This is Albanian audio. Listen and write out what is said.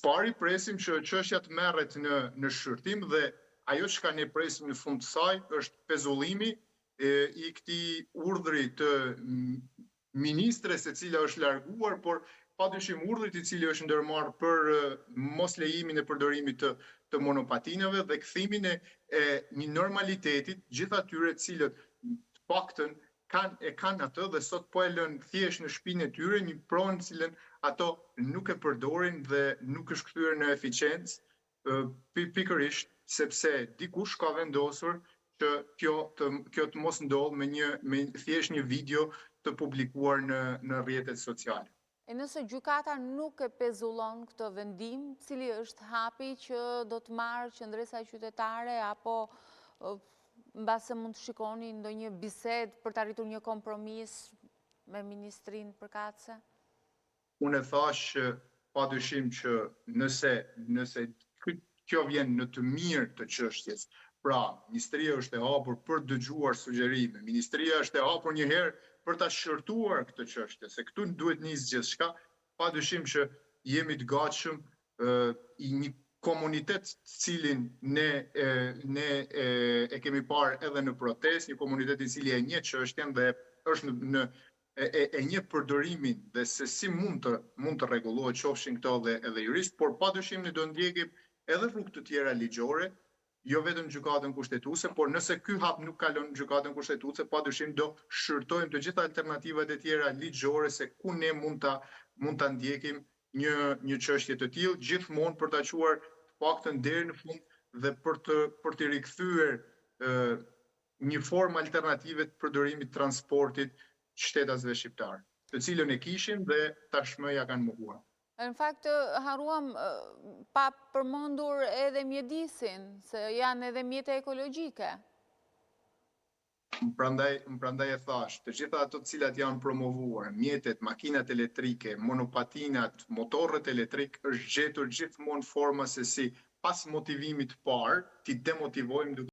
Spari presim që çështja të merret në shqyrtim dhe ajo çka ne presim në fund të saj është pezullimi i këtij urdhri të ministres e cila është larguar, por padyshim urdhrit i cili është ndërmarrë për mos lejimin e përdorimit të monopatinave dhe kthimin e një normalitetit gjithë atyre të cilët të paktën kanë atë dhe sot po e lënë thjesht në shtëpinë e tyre një pronë cilën ato nuk e përdorin dhe nuk është kthyer në eficiencë pikërisht sepse dikush ka vendosur që kjo të mos ndodhë me thjesht një video të publikuar në rrjetet sociale. E nëse gjykata nuk e pezullon këtë vendim, cili është hapi që do të marrë qendresa qytetare apo mbase mund të shikoni ndonjë bisedë për të arritur një kompromis me ministrinë përkatëse? Unë e thash padyshim që nëse kjo vjen në të mirë të çështjes, pra ministria është e hapur për dëgjuar sugjerime, ministria është e hapur një herë për ta shqyrtuar këtë çështje, se këtu duhet nisë gjithçka, padyshim që jemi të gatshëm i një komunitet të cilin ne e kemi parë edhe në protestë, një komunitet i cili e njeh çështjen dhe është e njeh përdorimin dhe se si mund të rregullohet qofshin këto edhe juristë, por padyshim ne do ndjekim edhe rrugë të tjera ligjore, jo vetëm gjykatën kushtetuese, por nëse ky hap nuk kalon në gjykatën kushtetuese, padyshim do shqyrtojmë të gjitha alternativat e tjera ligjore se ku ne mund ta ndjekim një çështje të tillë, gjithmonë për ta quar të paktën deri në fund dhe për të rikthyer një formë alternative të përdorimit të transportit shtetasve shqiptar, të cilën e kishim dhe tashmë ja kanë mohuar. Në fakt, haruam pa përmendur edhe mjedisin, se janë edhe mjete ekologjike. Prandaj e thash, të gjitha ato të cilat janë promovuar, mjetet, makinat elektrike, monopatinat, motorët elektrik, është gjetur gjithmonë forma se si pas motivimit parë, ti demotivojmë